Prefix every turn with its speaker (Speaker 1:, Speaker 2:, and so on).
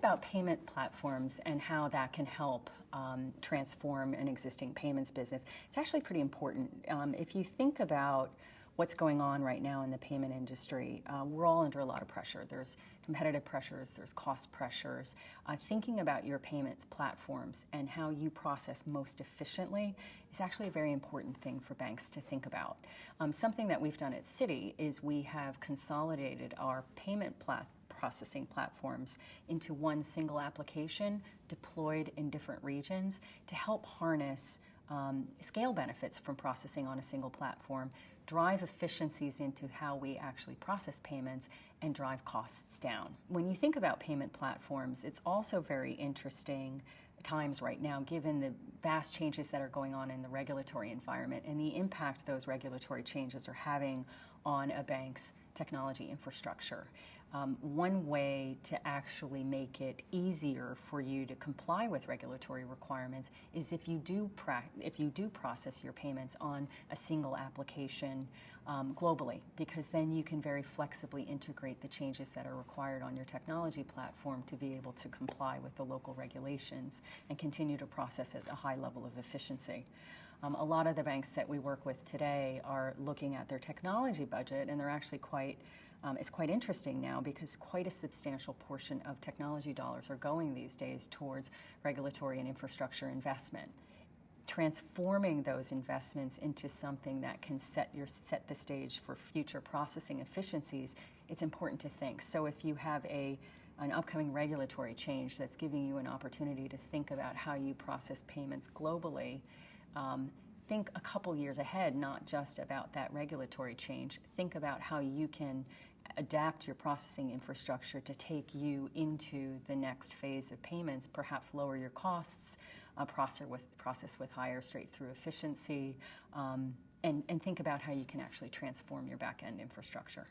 Speaker 1: about payment platforms and how that can help transform an existing payments business, it's actually pretty important. If you think about what's going on right now in the payment industry, we're all under a lot of pressure. There's competitive pressures, there's cost pressures. Thinking about your payments platforms and how you process most efficiently is actually a very important thing for banks to think about. Something that we've done at Citi is we have consolidated our payment processing platforms into one single application deployed in different regions to help harness scale benefits from processing on a single platform, drive efficiencies into how we actually process payments, and drive costs down. When you think about payment platforms, it's also very interesting times right now, given the vast changes that are going on in the regulatory environment and the impact those regulatory changes are having on a bank's technology infrastructure. One way to actually make it easier for you to comply with regulatory requirements is if you do process your payments on a single application globally, because then you can very flexibly integrate the changes that are required on your technology platform to be able to comply with the local regulations and continue to process at a high level of efficiency. A lot of the banks that we work with today are looking at their technology budget, and they're actually it's quite interesting now because quite a substantial portion of technology dollars are going these days towards regulatory and infrastructure investment. Transforming those investments into something that can set the stage for future processing efficiencies, it's important to think. So if you have an upcoming regulatory change that's giving you an opportunity to think about how you process payments globally, think a couple years ahead, not just about that regulatory change. Think about how you can adapt your processing infrastructure to take you into the next phase of payments, perhaps lower your costs, process with higher straight-through efficiency, and think about how you can actually transform your back-end infrastructure.